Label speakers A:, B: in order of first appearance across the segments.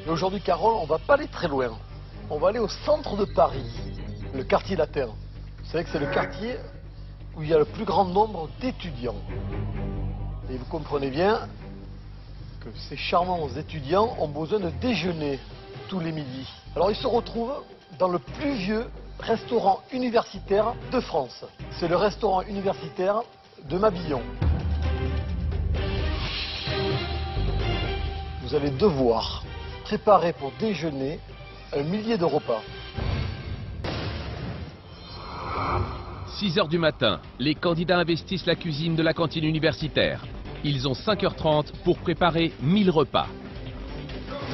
A: Et aujourd'hui, Carole, on va pas aller très loin. On va aller au centre de Paris, le quartier latin. Vous savez que c'est le quartier où il y a le plus grand nombre d'étudiants. Et vous comprenez bien que ces charmants étudiants ont besoin de déjeuner tous les midis. Alors ils se retrouvent dans le plus vieux restaurant universitaire de France. C'est le restaurant universitaire de Mabillon. Vous allez devoir préparer pour déjeuner 1 millier de repas.
B: 6 h du matin, les candidats investissent la cuisine de la cantine universitaire. Ils ont 5h30 pour préparer 1000 repas.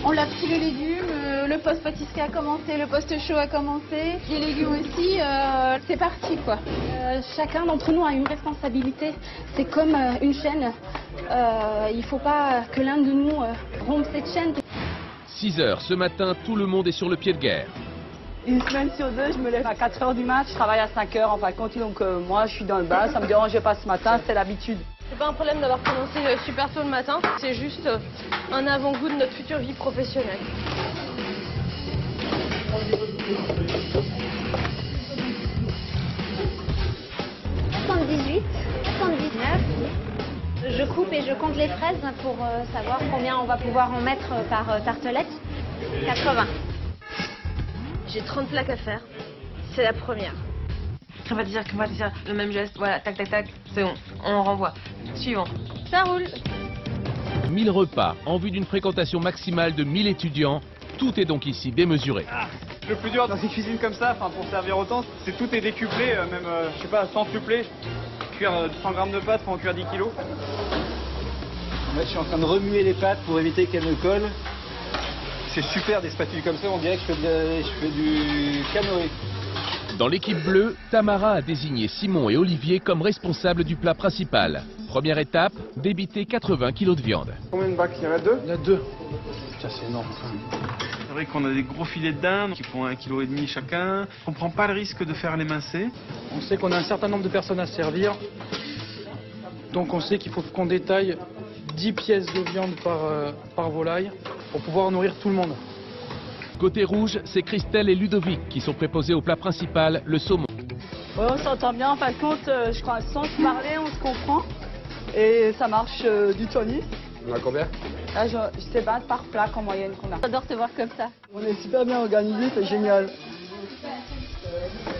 C: On lave tous les légumes, le poste pâtisserie a commencé, le poste chaud a commencé, les légumes aussi, c'est parti quoi.
D: Chacun d'entre nous a une responsabilité, c'est comme une chaîne, il ne faut pas que l'un de nous rompe cette chaîne.
B: 6 h ce matin, tout le monde est sur le pied de guerre.
E: Une semaine sur deux, je me lève à 4 h du mat, je travaille à 5 h en fin de compte, donc moi je suis dans le bas, ça me dérangeait pas ce matin, c'est l'habitude.
F: C'est pas un problème d'avoir commencé super tôt le matin, c'est juste un avant-goût de notre future vie professionnelle.
D: Je coupe et je compte les fraises pour savoir combien on va pouvoir en mettre par tartelette. 80.
F: J'ai 30 plaques à faire, c'est la première.
G: On va dire le même geste, voilà, tac tac tac, c'est bon, on renvoie. Suivant.
F: Ça roule.
B: 1000 repas en vue d'une fréquentation maximale de 1000 étudiants. Tout est donc ici démesuré.
H: Le plus dur dans une cuisine comme ça, pour servir autant, c'est tout est décuplé, même, je sais pas, centuplé. Cuire 100 grammes de pâtes pour en cuire 10 kilos.
I: En fait, je suis en train de remuer les pâtes pour éviter qu'elles ne collent. C'est super des spatules comme ça, on dirait que je fais du canoë.
B: Dans l'équipe bleue, Tamara a désigné Simon et Olivier comme responsables du plat principal. Première étape, débiter 80 kg de viande.
H: Combien de bacs? Il y en a 2?
A: Il y en a 2. Ça c'est énorme.
H: C'est vrai qu'on a des gros filets de dinde qui font 1,5 kg chacun. On ne prend pas le risque de faire l'émincer.
J: On sait qu'on a un certain nombre de personnes à servir. Donc on sait qu'il faut qu'on détaille 10 pièces de viande par volaille pour pouvoir nourrir tout le monde.
B: Côté rouge, c'est Christelle et Ludovic qui sont préposés au plat principal, le saumon.
E: Ouais, on s'entend bien, en fin de compte, je crois sans se parler, on se comprend. Et ça marche du tonus.
A: On a combien?
E: Là, je sais pas, par plaque en moyenne qu'on a.
C: J'adore te voir comme ça.
E: On est super bien organisés, c'est génial.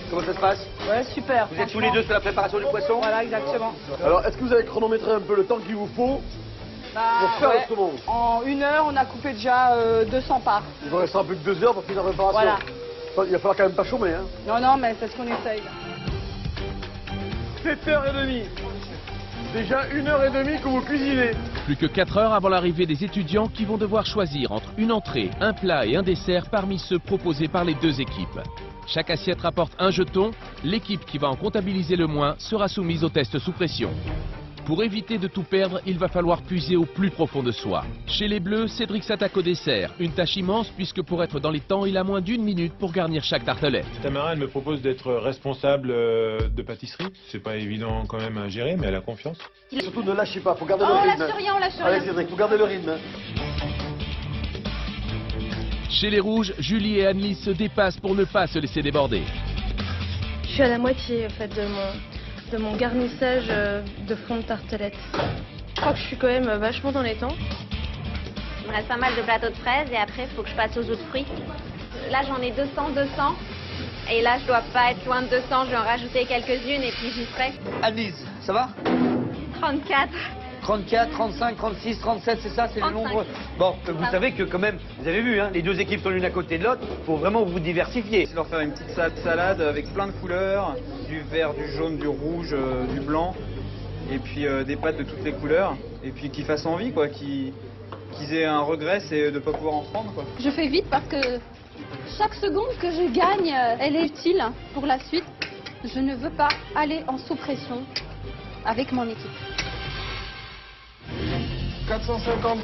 I: Comment ça se passe?
E: Ouais, super.
I: Vous êtes tous les deux sur la préparation du poisson?
E: Voilà, exactement.
A: Alors, est-ce que vous avez chronométré un peu le temps qu'il vous faut pour faire le saumon?
E: En 1 heure, on a coupé déjà 200 parts.
A: Il vous restera plus que 2 heures pour finir la préparation.
E: Voilà.
A: Il va falloir quand même pas chômer, hein.
E: Non, mais c'est ce qu'on essaye.
A: 7h30. Déjà 1h30 que vous cuisinez.
B: Plus que 4 heures avant l'arrivée des étudiants qui vont devoir choisir entre une entrée, un plat et un dessert parmi ceux proposés par les deux équipes. Chaque assiette rapporte un jeton. L'équipe qui va en comptabiliser le moins sera soumise au test sous pression. Pour éviter de tout perdre, il va falloir puiser au plus profond de soi. Chez les Bleus, Cédric s'attaque au dessert. Une tâche immense puisque pour être dans les temps, il a moins d'1 minute pour garnir chaque tartelette.
K: Tamara, elle me propose d'être responsable de pâtisserie. C'est pas évident quand même à gérer, mais elle a confiance.
A: Surtout ne lâchez pas, faut garder le
C: On
A: rythme.
C: lâche rien, on lâche
A: Allez
C: rien.
A: Cédric, faut garder le rythme.
B: Chez les Rouges, Julie et Annelise se dépassent pour ne pas se laisser déborder.
F: Je suis à la moitié en fait de mon garnissage de fond de tartelette. Je crois que je suis quand même vachement dans les temps.
D: Il me reste pas mal de plateaux de fraises et après il faut que je passe aux autres fruits. Là j'en ai 200. Et là je dois pas être loin de 200, je vais en rajouter quelques-unes et puis j'y serai.
I: Annelise, ça va?
D: 34.
I: 34, 35, 36, 37, c'est ça, c'est le
D: 35.
I: nombre. Bon, vous savez que quand même, vous avez vu, hein, les deux équipes sont l'une à côté de l'autre, il faut vraiment vous diversifier.
H: C'est leur faire une petite salade avec plein de couleurs, du vert, du jaune, du rouge, du blanc, et puis des pâtes de toutes les couleurs, et puis qu'ils fassent envie, quoi, qu'ils aient un regret, c'est de ne pas pouvoir en prendre, quoi.
C: Je fais vite parce que chaque seconde que je gagne, elle est utile pour la suite. Je ne veux pas aller en sous-pression avec mon équipe.
A: 450.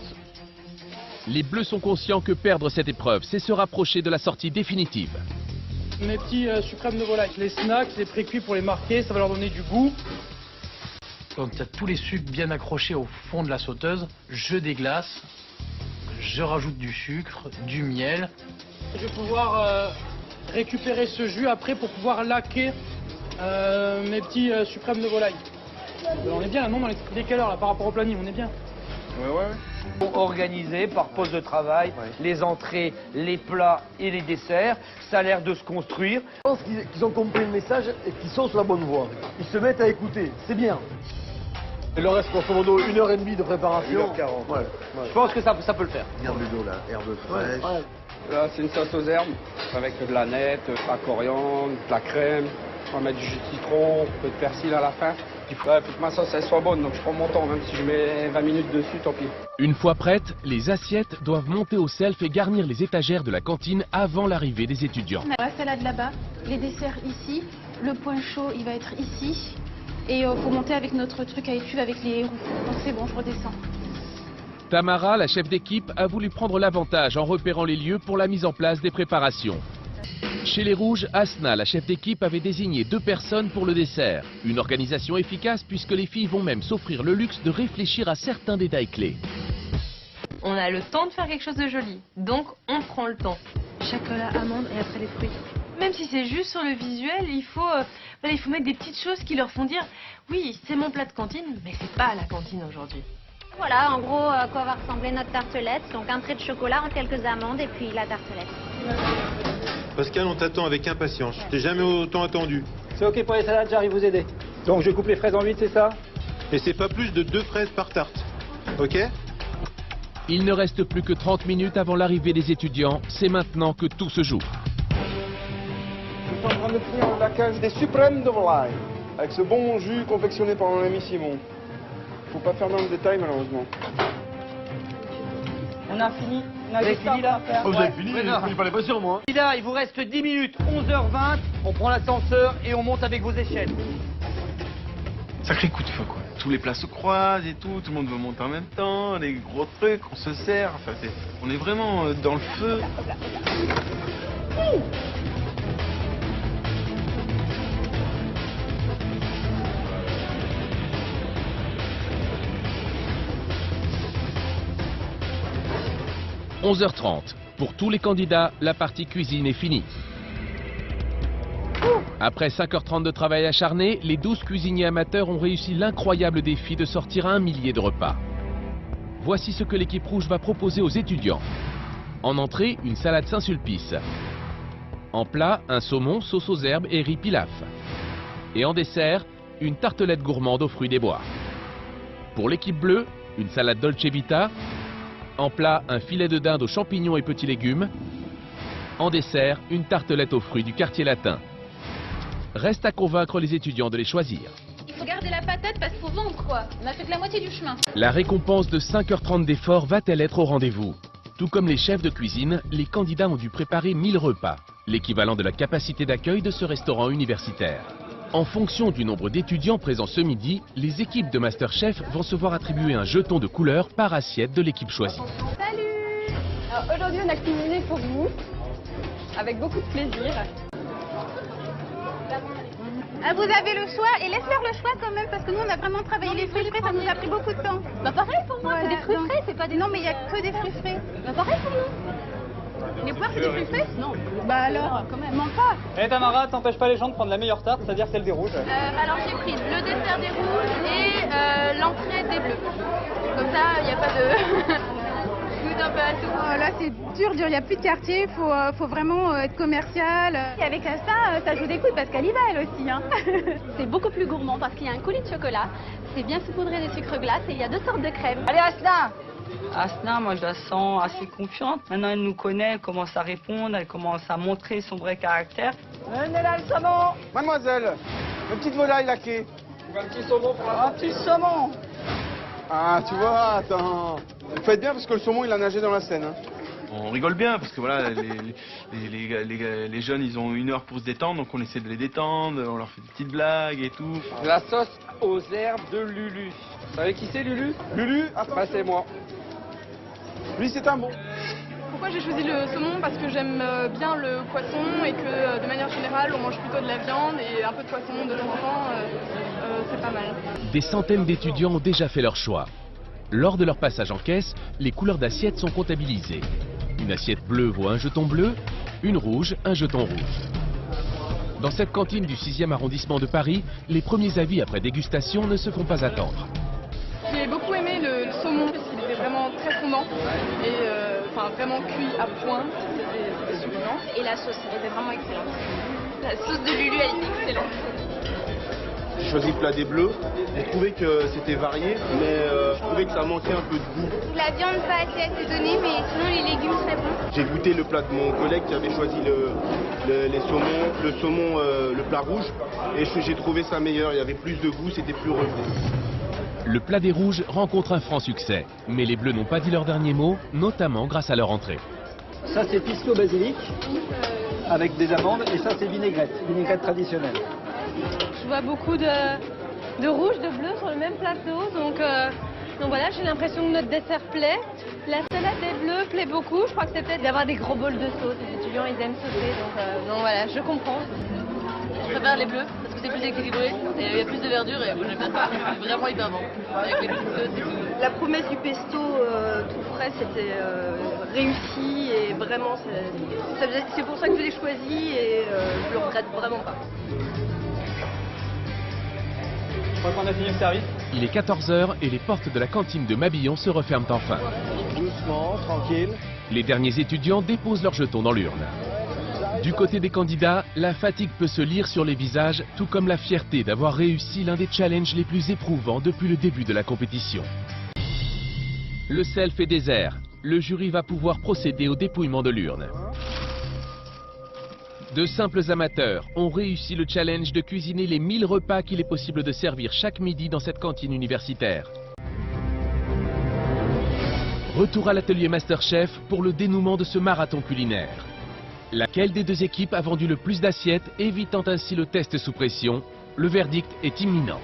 B: Les Bleus sont conscients que perdre cette épreuve, c'est se rapprocher de la sortie définitive.
J: Mes petits suprêmes de volaille, les snacks, les précuits pour les marquer, ça va leur donner du goût. Quand tu as tous les sucres bien accrochés au fond de la sauteuse, je déglace, je rajoute du sucre, du miel. Je vais pouvoir récupérer ce jus après pour pouvoir laquer mes petits suprêmes de volaille. On est bien là, non, dans les décaleurs là, par rapport au planning, on est bien.
L: Ouais. Organisé par poste de travail, les entrées, les plats et les desserts, ça a l'air de se construire.
A: Je pense qu'ils ont compris le message et qu'ils sont sur la bonne voie. Ils se mettent à écouter, c'est bien. Il leur reste grosso modo 1h30 de préparation.
L: 1h40. Ouais. Je pense que ça peut le faire.
I: Herbe d'eau là, herbe fraîche.
A: Ouais.
M: Là, c'est une sauce aux herbes avec de la nette, de la coriandre, de la crème. On va mettre du jus de citron, un peu de persil à la fin. Il faut que ma sauce elle soit bonne, donc je prends mon temps, même si je mets 20 minutes dessus, tant pis.
B: Une fois prêtes, les assiettes doivent monter au self et garnir les étagères de la cantine avant l'arrivée des étudiants.
C: La salade là-bas, les desserts ici, le point chaud il va être ici. Et faut monter avec notre truc à étuve avec les roues. Donc c'est bon, je redescends.
B: Tamara, la chef d'équipe, a voulu prendre l'avantage en repérant les lieux pour la mise en place des préparations. Chez les Rouges, Asna, la chef d'équipe, avait désigné 2 personnes pour le dessert. Une organisation efficace puisque les filles vont même s'offrir le luxe de réfléchir à certains détails clés.
G: On a le temps de faire quelque chose de joli, donc on prend le temps.
F: Chocolat, amande et après les fruits.
G: Même si c'est juste sur le visuel, il faut mettre des petites choses qui leur font dire « Oui, c'est mon plat de cantine, mais c'est pas la cantine aujourd'hui ».
D: Voilà, en gros, à quoi va ressembler notre tartelette. Donc un trait de chocolat, quelques amandes et puis la tartelette.
K: Pascal, on t'attend avec impatience. Je t'ai jamais autant attendu.
I: C'est ok pour les salades, j'arrive vous aider. Donc je coupe les fraises en 8, c'est ça?
K: Et c'est pas plus de 2 fraises par tarte. Ok?
B: Il ne reste plus que 30 minutes avant l'arrivée des étudiants. C'est maintenant que tout se joue.
M: Je suis en train de frire la cage des suprêmes de volaille, avec ce bon jus confectionné par mon ami Simon. Faut pas faire dans le détail malheureusement.
E: On a fini. On a
L: Vous avez
E: juste ça
L: fini là
E: à faire.
A: Vous avez fini, il fallait pas sur moi.
L: Là, il vous reste 10 minutes, 11h20. On prend l'ascenseur et on monte avec vos échelles.
N: Sacré coup de feu quoi. Tous les plats se croisent et tout le monde veut monter en même temps, les gros trucs, on se sert, enfin on est vraiment dans le feu.
B: – 11h30. Pour tous les candidats, la partie cuisine est finie. Après 5h30 de travail acharné, les 12 cuisiniers amateurs ont réussi l'incroyable défi de sortir 1 millier de repas. Voici ce que l'équipe rouge va proposer aux étudiants. En entrée, une salade Saint-Sulpice. En plat, un saumon, sauce aux herbes et riz pilaf. Et en dessert, une tartelette gourmande aux fruits des bois. Pour l'équipe bleue, une salade Dolce Vita. En plat, un filet de dinde aux champignons et petits légumes. En dessert, une tartelette aux fruits du quartier latin. Reste à convaincre les étudiants de les choisir.
C: Il faut garder la patate parce qu'il faut vendre quoi. On a fait que la moitié du chemin.
B: La récompense de 5h30 d'effort va-t-elle être au rendez-vous? Tout comme les chefs de cuisine, les candidats ont dû préparer 1000 repas, l'équivalent de la capacité d'accueil de ce restaurant universitaire. En fonction du nombre d'étudiants présents ce midi, les équipes de Masterchef vont se voir attribuer un jeton de couleur par assiette de l'équipe choisie.
O: Salut! Alors aujourd'hui on a cuisiné pour vous, avec beaucoup de plaisir.
C: Vous avez le choix et laisse-leur le choix quand même parce que nous on a vraiment travaillé les fruits frais, ça nous a pris beaucoup de temps. Bah pareil pour moi, c'est des fruits frais, c'est pas des... Non mais il y a que des fruits frais. Bah pareil pour nous. Les poires c'est des fruits frais? Non. Bah alors, quand même, manque pas.
I: Eh Tamara, t'empêches pas les gens de prendre la meilleure tarte, c'est-à-dire celle des rouges.
C: Alors j'ai pris le dessert des rouges et l'entrée des bleus. Comme ça, il n'y a pas de... goûte un peu à tout.
O: Oh, là c'est dur, il n'y a plus de quartier, faut vraiment être commercial.
C: Et avec ça joue des coudes parce qu'elle y va elle aussi. Hein. C'est beaucoup plus gourmand parce qu'il y a un coulis de chocolat, c'est bien saupoudré de sucre glace et il y a 2 sortes de crème.
E: Allez Asna! Asna, moi je la sens assez confiante. Maintenant elle nous connaît, elle commence à répondre, elle commence à montrer son vrai caractère.
M: Venez là le saumon! Mademoiselle, une petite volaille laquée. Un petit saumon pour la...
E: Un petit saumon!
M: Ah tu vois, attends. Vous faites bien parce que le saumon il a nagé dans la Seine. Hein.
N: On rigole bien parce que voilà, les jeunes ils ont 1 heure pour se détendre, donc on essaie de les détendre, on leur fait des petites blagues et tout.
M: La sauce aux herbes de Lulu. Vous savez qui c'est Lulu? Lulu, bah c'est moi. Lui c'est un bon.
O: Pourquoi j'ai choisi le saumon? Parce que j'aime bien le poisson et que de manière générale on mange plutôt de la viande et un peu de poisson de temps en temps, c'est pas mal.
B: Des centaines d'étudiants ont déjà fait leur choix. Lors de leur passage en caisse, les couleurs d'assiette sont comptabilisées. Une assiette bleue vaut un jeton bleu, une rouge, un jeton rouge. Dans cette cantine du 6e arrondissement de Paris, les premiers avis après dégustation ne se font pas attendre.
O: J'ai beaucoup aimé le saumon parce qu'il était vraiment très fondant et vraiment cuit à point. C'était succulent.
D: Et la sauce, elle était vraiment excellente.
O: La sauce de Lulu, elle était excellente.
P: J'ai choisi le plat des Bleus. J'ai trouvé que c'était varié, mais je trouvais que ça manquait un peu de goût.
C: La viande pas assez assaisonnée, mais sinon les légumes très bons.
P: J'ai goûté le plat de mon collègue qui avait choisi le saumon, le plat rouge, et j'ai trouvé ça meilleur. Il y avait plus de goût, c'était plus relevé.
B: Le plat des rouges rencontre un franc succès, mais les Bleus n'ont pas dit leur dernier mot, notamment grâce à leur entrée.
I: Ça c'est pisco basilic avec des amandes et ça c'est vinaigrette traditionnelle.
F: Je vois beaucoup de rouge, de bleu sur le même plateau, donc voilà, j'ai l'impression que notre dessert plaît. La salade des bleus plaît beaucoup, je crois que c'est peut-être d'avoir des gros bols de sauce, les étudiants ils aiment sauter, donc voilà, je comprends.
Q: Je préfère les bleus parce que c'est plus équilibré et il y a plus de verdure et moi j'aime bien ça, c'est vraiment hyper bon. Avec les petites sauces et tout.
F: La promesse du pesto tout frais c'était réussi et vraiment c'est pour ça que je l'ai choisi et je le regrette vraiment pas.
I: Je crois qu'on a fini le service.
B: Il est 14h et les portes de la cantine de Mabillon se referment enfin.
I: Doucement, tranquille.
B: Les derniers étudiants déposent leurs jetons dans l'urne. Du côté des candidats, la fatigue peut se lire sur les visages, tout comme la fierté d'avoir réussi l'un des challenges les plus éprouvants depuis le début de la compétition. Le self est désert. Le jury va pouvoir procéder au dépouillement de l'urne. De simples amateurs ont réussi le challenge de cuisiner les 1000 repas qu'il est possible de servir chaque midi dans cette cantine universitaire. Retour à l'atelier Masterchef pour le dénouement de ce marathon culinaire. Laquelle des deux équipes a vendu le plus d'assiettes, évitant ainsi le test sous pression? Le verdict est imminent.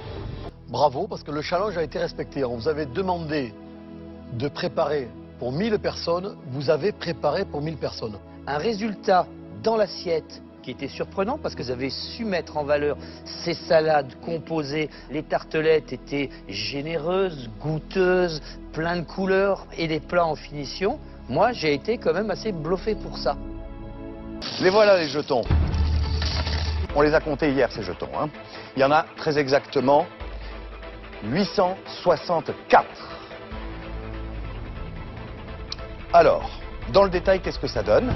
A: Bravo, parce que le challenge a été respecté. On vous avait demandé de préparer pour 1000 personnes, vous avez préparé pour 1000 personnes.
L: Un résultat dans l'assiette qui était surprenant parce que vous avez su mettre en valeur ces salades composées. Les tartelettes étaient généreuses, goûteuses, plein de couleurs et des plats en finition. Moi, j'ai été quand même assez bluffé pour ça.
R: Les voilà les jetons. On les a comptés hier ces jetons. Il y en a très exactement 864. Alors, dans le détail, qu'est-ce que ça donne ?